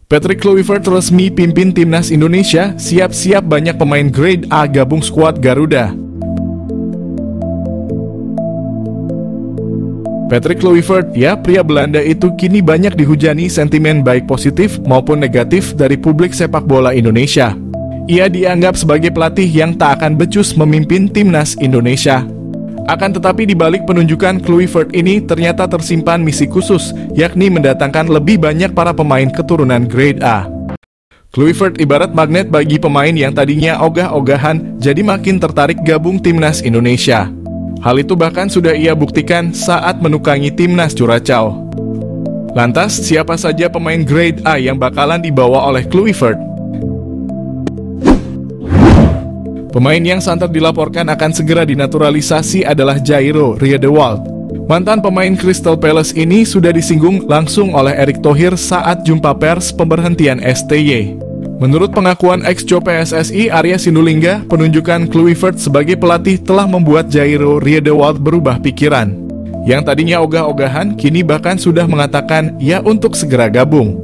Patrick Kluivert resmi pimpin timnas Indonesia, siap-siap banyak pemain grade A gabung skuad Garuda. Patrick Kluivert, ya pria Belanda itu kini banyak dihujani sentimen baik positif maupun negatif dari publik sepak bola Indonesia. Ia dianggap sebagai pelatih yang tak akan becus memimpin timnas Indonesia. Akan tetapi di balik penunjukan Kluivert ini ternyata tersimpan misi khusus, yakni mendatangkan lebih banyak para pemain keturunan grade A. Kluivert ibarat magnet bagi pemain yang tadinya ogah-ogahan jadi makin tertarik gabung timnas Indonesia. Hal itu bahkan sudah ia buktikan saat menukangi timnas Curaçao. Lantas, siapa saja pemain grade A yang bakalan dibawa oleh Kluivert? Pemain yang santer dilaporkan akan segera dinaturalisasi adalah Jairo Riedewald. Mantan pemain Crystal Palace ini sudah disinggung langsung oleh Erick Thohir saat jumpa pers pemberhentian STY. Menurut pengakuan ex-Jo PSSI Arya Sinulinga, penunjukan Kluivert sebagai pelatih telah membuat Jairo Riedewald berubah pikiran. Yang tadinya ogah-ogahan, kini bahkan sudah mengatakan ya untuk segera gabung.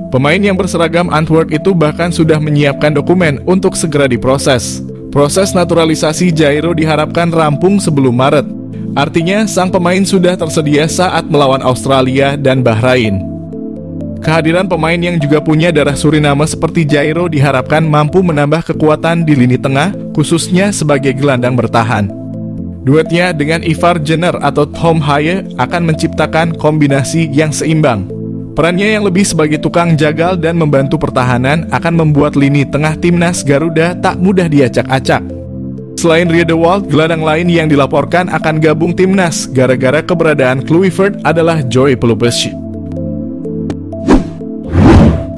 Pemain yang berseragam Antwerp itu bahkan sudah menyiapkan dokumen untuk segera diproses. Proses naturalisasi Jairo diharapkan rampung sebelum Maret. Artinya, sang pemain sudah tersedia saat melawan Australia dan Bahrain. Kehadiran pemain yang juga punya darah Suriname seperti Jairo diharapkan mampu menambah kekuatan di lini tengah, khususnya sebagai gelandang bertahan. Duetnya dengan Ivar Jenner atau Tom Haye akan menciptakan kombinasi yang seimbang. Perannya yang lebih sebagai tukang jagal dan membantu pertahanan akan membuat lini tengah timnas Garuda tak mudah diacak-acak. Selain Riedewald, gelandang lain yang dilaporkan akan gabung timnas gara-gara keberadaan Kluivert adalah Joy Pelupessi.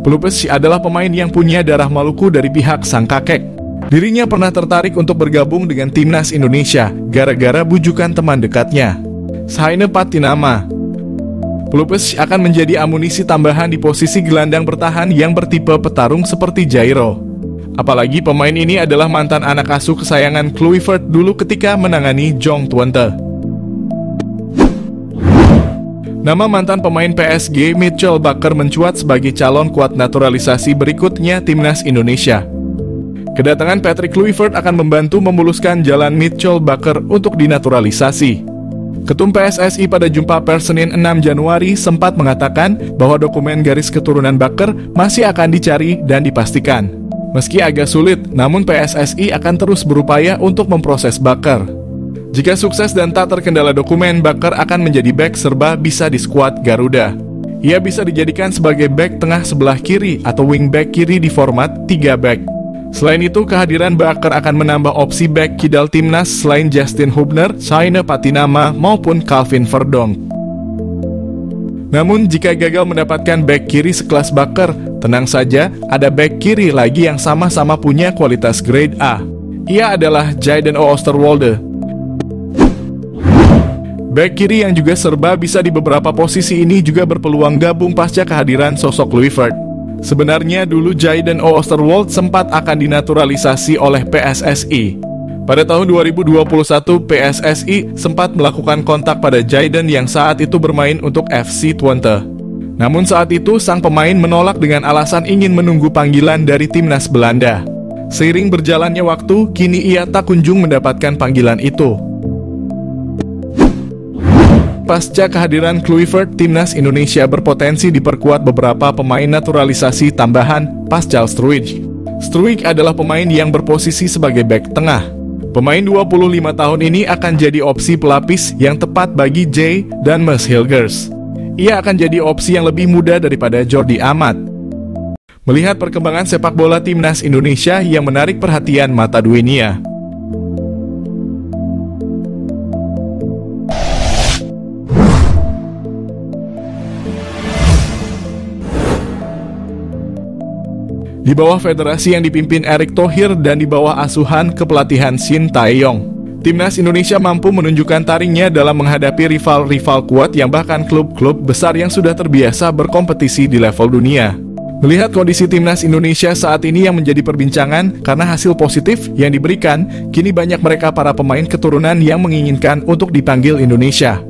Pelupessi adalah pemain yang punya darah Maluku dari pihak sang kakek. Dirinya pernah tertarik untuk bergabung dengan timnas Indonesia gara-gara bujukan teman dekatnya, Saine Patinama. Pelupessi akan menjadi amunisi tambahan di posisi gelandang bertahan yang bertipe petarung seperti Jairo. Apalagi pemain ini adalah mantan anak asuh kesayangan Kluivert dulu ketika menangani Jong Twente. Nama mantan pemain PSG Mitchell Bakker mencuat sebagai calon kuat naturalisasi berikutnya timnas Indonesia. Kedatangan Patrick Kluivert akan membantu memuluskan jalan Mitchell Bakker untuk dinaturalisasi. Ketum PSSI pada jumpa pers Senin 6 Januari sempat mengatakan bahwa dokumen garis keturunan Bakker masih akan dicari dan dipastikan. Meski agak sulit, namun PSSI akan terus berupaya untuk memproses Bakker. Jika sukses dan tak terkendala dokumen, Bakker akan menjadi bek serba bisa di skuad Garuda. Ia bisa dijadikan sebagai bek tengah sebelah kiri atau wingback kiri di format 3 back. Selain itu, kehadiran Bakker akan menambah opsi bek kidal timnas selain Justin Hubner, Saine Patinama, maupun Calvin Verdonk. Namun, jika gagal mendapatkan bek kiri sekelas Bakker, tenang saja, ada bek kiri lagi yang sama-sama punya kualitas grade A. Ia adalah Jayden Oosterwolde. Bek kiri yang juga serba bisa di beberapa posisi ini juga berpeluang gabung pasca kehadiran sosok Kluivert. Sebenarnya dulu Jayden Oosterwolde sempat akan dinaturalisasi oleh PSSI. Pada tahun 2021, PSSI sempat melakukan kontak pada Jayden yang saat itu bermain untuk FC Twente. Namun saat itu sang pemain menolak dengan alasan ingin menunggu panggilan dari timnas Belanda. Seiring berjalannya waktu, kini ia tak kunjung mendapatkan panggilan itu. Pasca kehadiran Kluivert, timnas Indonesia berpotensi diperkuat beberapa pemain naturalisasi tambahan pasca Struijk. Struijk adalah pemain yang berposisi sebagai bek tengah. Pemain 25 tahun ini akan jadi opsi pelapis yang tepat bagi Jay dan Mads Hilgers. Ia akan jadi opsi yang lebih muda daripada Jordi Amat. Melihat perkembangan sepak bola timnas Indonesia yang menarik perhatian mata dunia. Di bawah federasi yang dipimpin Erick Thohir dan di bawah asuhan kepelatihan Shin Tae-yong, timnas Indonesia mampu menunjukkan taringnya dalam menghadapi rival-rival kuat yang bahkan klub-klub besar yang sudah terbiasa berkompetisi di level dunia. Melihat kondisi timnas Indonesia saat ini yang menjadi perbincangan karena hasil positif yang diberikan, kini banyak mereka para pemain keturunan yang menginginkan untuk dipanggil Indonesia.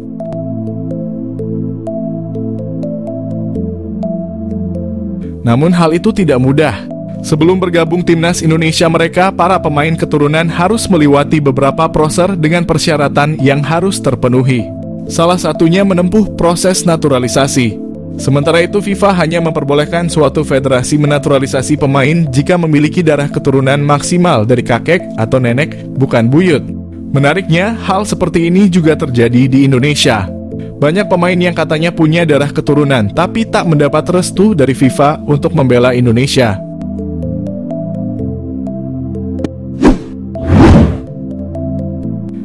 Namun hal itu tidak mudah. Sebelum bergabung timnas Indonesia mereka, para pemain keturunan harus melewati beberapa proses dengan persyaratan yang harus terpenuhi. Salah satunya menempuh proses naturalisasi. Sementara itu FIFA hanya memperbolehkan suatu federasi menaturalisasi pemain jika memiliki darah keturunan maksimal dari kakek atau nenek, bukan buyut. Menariknya, hal seperti ini juga terjadi di Indonesia. Banyak pemain yang katanya punya darah keturunan tapi tak mendapat restu dari FIFA untuk membela Indonesia.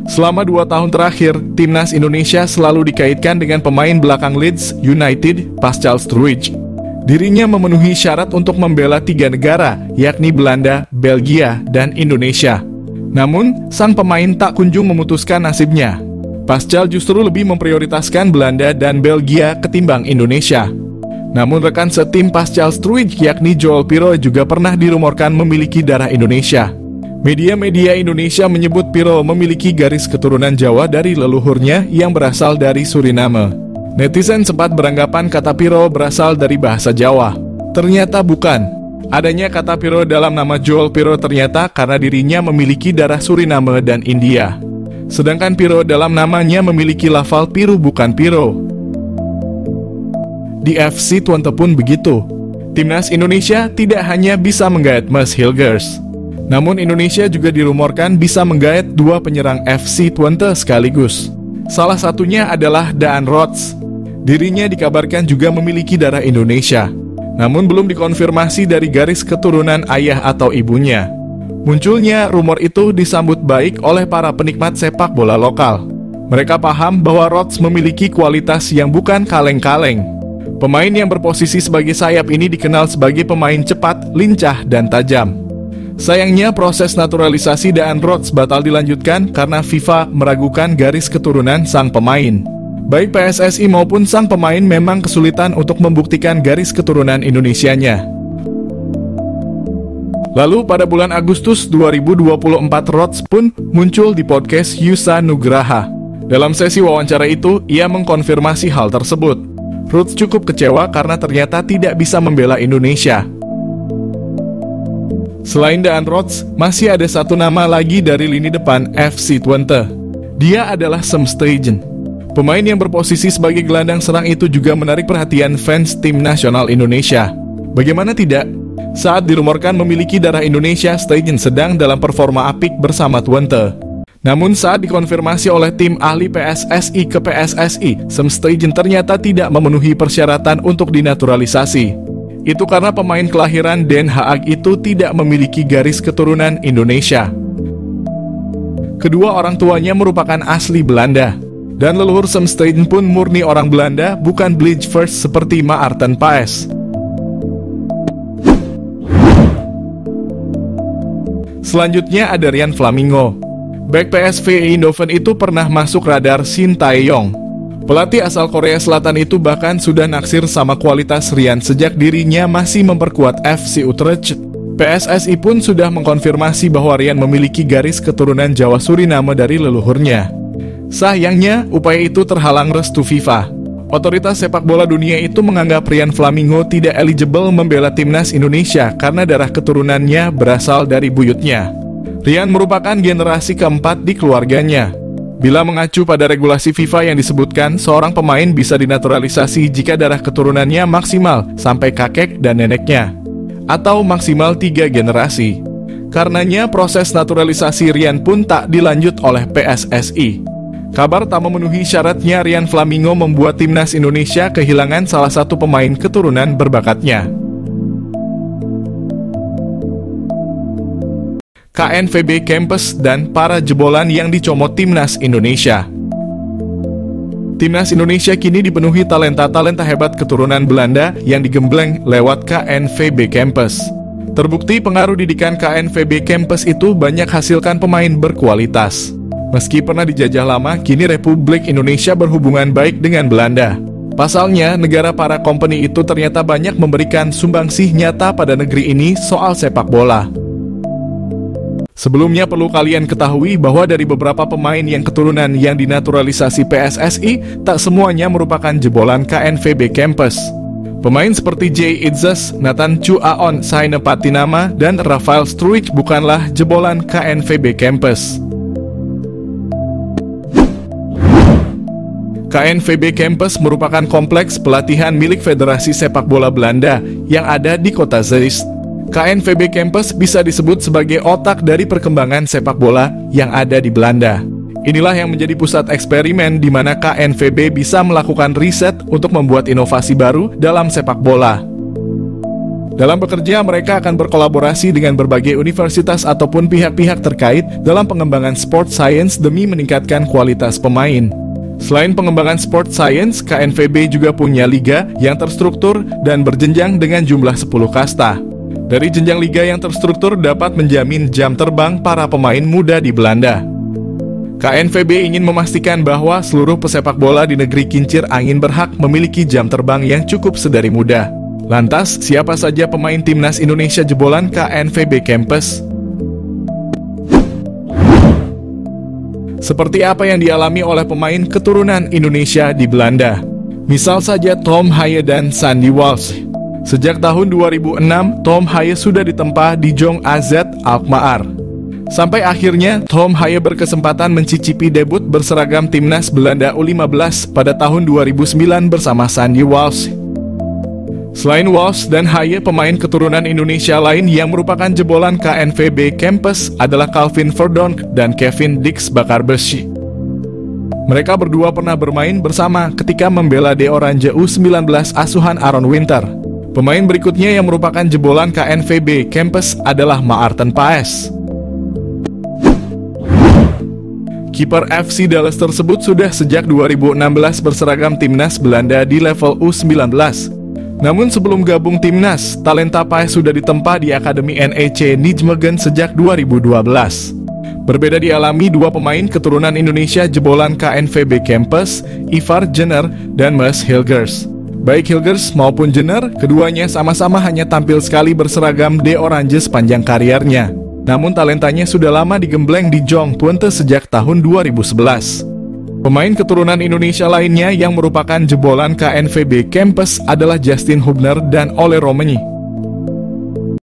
Selama 2 tahun terakhir, timnas Indonesia selalu dikaitkan dengan pemain belakang Leeds United, Pascal Struijk. Dirinya memenuhi syarat untuk membela 3 negara, yakni Belanda, Belgia, dan Indonesia. Namun, sang pemain tak kunjung memutuskan nasibnya. Pascal justru lebih memprioritaskan Belanda dan Belgia ketimbang Indonesia. Namun rekan setim Pascal Struijk, yakni Joel Piroe, juga pernah dirumorkan memiliki darah Indonesia. Media-media Indonesia menyebut Piroe memiliki garis keturunan Jawa dari leluhurnya yang berasal dari Suriname. Netizen sempat beranggapan kata Piroe berasal dari bahasa Jawa. Ternyata bukan. Adanya kata Piroe dalam nama Joel Piroe ternyata karena dirinya memiliki darah Suriname dan India. Sedangkan Piroe dalam namanya memiliki lafal Piru bukan Piro. Di FC Twente pun begitu. Timnas Indonesia tidak hanya bisa menggait Mas Hilgers. Namun Indonesia juga dirumorkan bisa menggait 2 penyerang FC Twente sekaligus. Salah satunya adalah Daan Rots. Dirinya dikabarkan juga memiliki darah Indonesia. Namun belum dikonfirmasi dari garis keturunan ayah atau ibunya. Munculnya rumor itu disambut baik oleh para penikmat sepak bola lokal. Mereka paham bahwa Rots memiliki kualitas yang bukan kaleng-kaleng. Pemain yang berposisi sebagai sayap ini dikenal sebagai pemain cepat, lincah, dan tajam. Sayangnya proses naturalisasi Daan Rots batal dilanjutkan karena FIFA meragukan garis keturunan sang pemain. Baik PSSI maupun sang pemain memang kesulitan untuk membuktikan garis keturunan Indonesianya. Lalu pada bulan Agustus 2024 Rots pun muncul di podcast Yusa Nugraha. Dalam sesi wawancara itu, ia mengkonfirmasi hal tersebut. Rots cukup kecewa karena ternyata tidak bisa membela Indonesia. Selain Daan Rots, masih ada satu nama lagi dari lini depan FC Twente. Dia adalah Sam Stegen. Pemain yang berposisi sebagai gelandang serang itu juga menarik perhatian fans tim nasional Indonesia. Bagaimana tidak? Saat dirumorkan memiliki darah Indonesia, Stegen sedang dalam performa apik bersama Twente. Namun saat dikonfirmasi oleh tim ahli PSSI ke PSSI, Sam Stegen ternyata tidak memenuhi persyaratan untuk dinaturalisasi. Itu karena pemain kelahiran Den Haag itu tidak memiliki garis keturunan Indonesia. Kedua orang tuanya merupakan asli Belanda. Dan leluhur Sam Stegen pun murni orang Belanda, bukan Bleachfirst seperti Maarten Paes. Selanjutnya ada Rian Flamingo. Bek PSV Eindhoven itu pernah masuk radar Shin Tae-yong. Pelatih asal Korea Selatan itu bahkan sudah naksir sama kualitas Rian sejak dirinya masih memperkuat FC Utrecht. PSSI pun sudah mengkonfirmasi bahwa Rian memiliki garis keturunan Jawa Suriname dari leluhurnya. Sayangnya, upaya itu terhalang restu FIFA. Otoritas sepak bola dunia itu menganggap Rian Flamingo tidak eligible membela timnas Indonesia karena darah keturunannya berasal dari buyutnya. Rian merupakan generasi keempat di keluarganya. Bila mengacu pada regulasi FIFA yang disebutkan, seorang pemain bisa dinaturalisasi jika darah keturunannya maksimal sampai kakek dan neneknya, atau maksimal 3 generasi. Karenanya proses naturalisasi Rian pun tak dilanjut oleh PSSI. Kabar tak memenuhi syaratnya Rian Flamingo membuat timnas Indonesia kehilangan salah satu pemain keturunan berbakatnya. KNVB Kempes dan para jebolan yang dicomot timnas Indonesia. Timnas Indonesia kini dipenuhi talenta-talenta hebat keturunan Belanda yang digembleng lewat KNVB Kempes. Terbukti pengaruh didikan KNVB Kempes itu banyak hasilkan pemain berkualitas. Meski pernah dijajah lama, kini Republik Indonesia berhubungan baik dengan Belanda. Pasalnya, negara para company itu ternyata banyak memberikan sumbangsih nyata pada negeri ini soal sepak bola. Sebelumnya perlu kalian ketahui bahwa dari beberapa pemain yang keturunan yang dinaturalisasi PSSI, tak semuanya merupakan jebolan KNVB Kempes. Pemain seperti Jay Itzes, Nathan Chuaon Sainepatinama, dan Rafael Struijk bukanlah jebolan KNVB Campus. KNVB Campus merupakan kompleks pelatihan milik Federasi Sepak Bola Belanda yang ada di kota Zeist. KNVB Campus bisa disebut sebagai otak dari perkembangan sepak bola yang ada di Belanda. Inilah yang menjadi pusat eksperimen di mana KNVB bisa melakukan riset untuk membuat inovasi baru dalam sepak bola. Dalam bekerja, mereka akan berkolaborasi dengan berbagai universitas ataupun pihak-pihak terkait dalam pengembangan sport science demi meningkatkan kualitas pemain. Selain pengembangan sport science, KNVB juga punya liga yang terstruktur dan berjenjang dengan jumlah 10 kasta. Dari jenjang liga yang terstruktur dapat menjamin jam terbang para pemain muda di Belanda. KNVB ingin memastikan bahwa seluruh pesepak bola di negeri kincir angin berhak memiliki jam terbang yang cukup sedari muda. Lantas, siapa saja pemain timnas Indonesia jebolan KNVB Campus? Seperti apa yang dialami oleh pemain keturunan Indonesia di Belanda? Misal saja Tom Haye dan Sandy Walsh. Sejak tahun 2006, Tom Haye sudah ditempa di Jong AZ Alkmaar. Sampai akhirnya, Tom Haye berkesempatan mencicipi debut berseragam timnas Belanda U15 pada tahun 2009 bersama Sandy Walsh. Selain Walsh dan Haye, pemain keturunan Indonesia lain yang merupakan jebolan KNVB Campus adalah Calvin Verdonk dan Kevin Dix Bakarbeshi. Mereka berdua pernah bermain bersama ketika membela De Oranje U19 asuhan Aaron Winter. Pemain berikutnya yang merupakan jebolan KNVB Campus adalah Maarten Paes. Kiper FC Dallas tersebut sudah sejak 2016 berseragam timnas Belanda di level U19. Namun sebelum gabung timnas, talenta Paes sudah ditempa di Akademi NEC Nijmegen sejak 2012. Berbeda dialami dua pemain keturunan Indonesia jebolan KNVB Campus, Ivar Jenner dan Mees Hilgers. Baik Hilgers maupun Jenner, keduanya sama-sama hanya tampil sekali berseragam De Oranje sepanjang kariernya. Namun talentanya sudah lama digembleng di Jong Twente sejak tahun 2011. Pemain keturunan Indonesia lainnya yang merupakan jebolan KNVB Campus adalah Justin Hubner dan Ole Romani.